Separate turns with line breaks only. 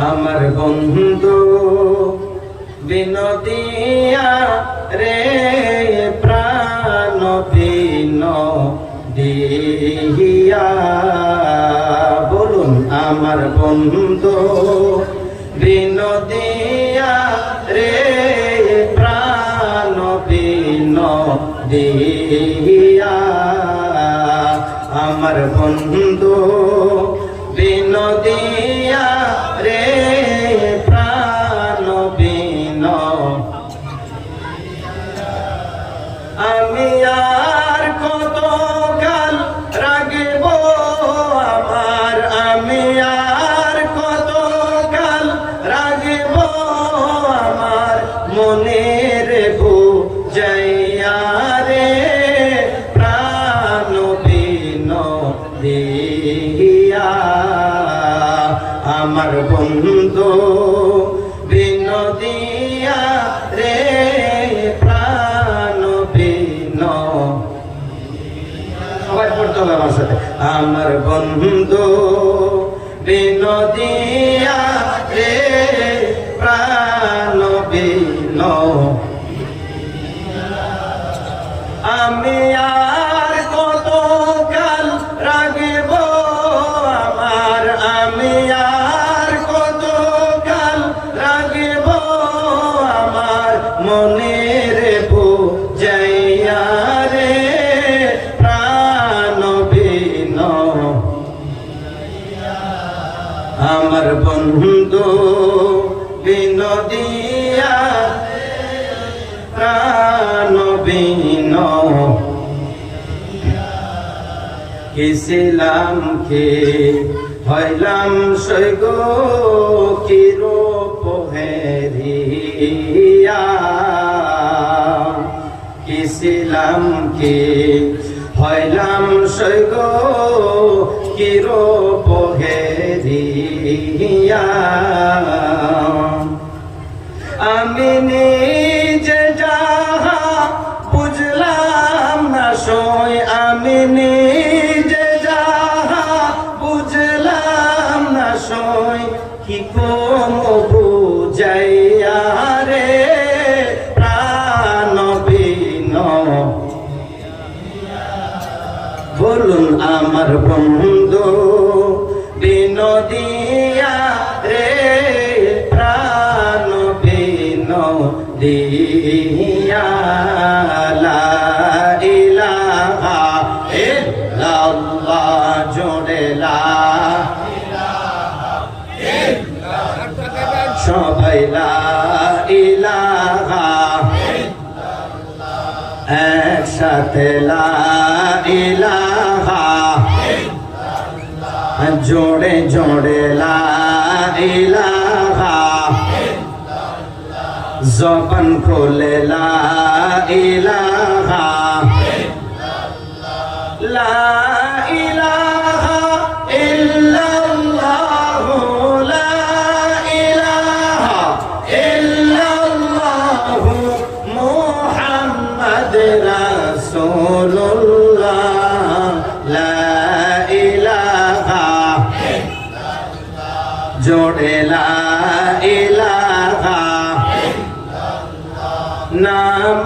আমার বন্ধু বিনোদিয়া রে প্রাণ বিনোদিয়া বলুন আমার বন্ধু বিনোদিয়া রে প্রাণ বিনোদিয়া আমার বন্ধু বিনোদিয়া রে প্রাণ বিনোদিয়া আমি আর কত কাল রাগিব আমার আমি আর কত কাল রাগিব আমার মনের বুঝাইয়া রে প্রাণ বিনোদিয়া আমার বন্ধু বিনোদিয়া রে প্রাণ বিনোদিয়া সবাই পড়তে হবে আমার সাথে আমার বন্ধু বিনোদিয়া রে প্রাণ বিনোদিয়া আমি আর কত কাল রাগিব আমার আমি আর কত কাল রাগিব আমার মনের বুঝাইয়া রে প্রাণ বিনোদিয়া আমার বন্ধু বিনোদিয়া প্রাণ বিনোদিয়া কিছিলাম কে হইলাম সৈগ কিরূপ হেরিয়া কিছিলাম কে হইলাম সৈগ কিরূপ হেরিয়া আমি নিজে যাহা বুঝলাম না সই আমি নিজে যাহা বুঝলাম না সই কি কম বুঝাইয়া রে প্রাণ বিনোদিয়া বলুন আমার বন্ধু বিনোদিয়া রে প্রাণ বিনোদিয়া লা ইলাহা ইল্লাল্লাহ জোরে লা ইলাহা ইল্লাল্লাহ সবাই লা ইলাহা ইল্লাল্লাহ একসাথে লা ইলাহা ইল্লাল্লাহ জোরে জোরে লা ইলাহা জবান খোলে লা ইলাহা লা ইলাহা ইল্লাল্লাহ লা ইলাহা ইল্লাল্লাহ মুহাম্মদ রাসূলুল্লাহ লা ইলাহা জোড়ে লা ইলাহা নাম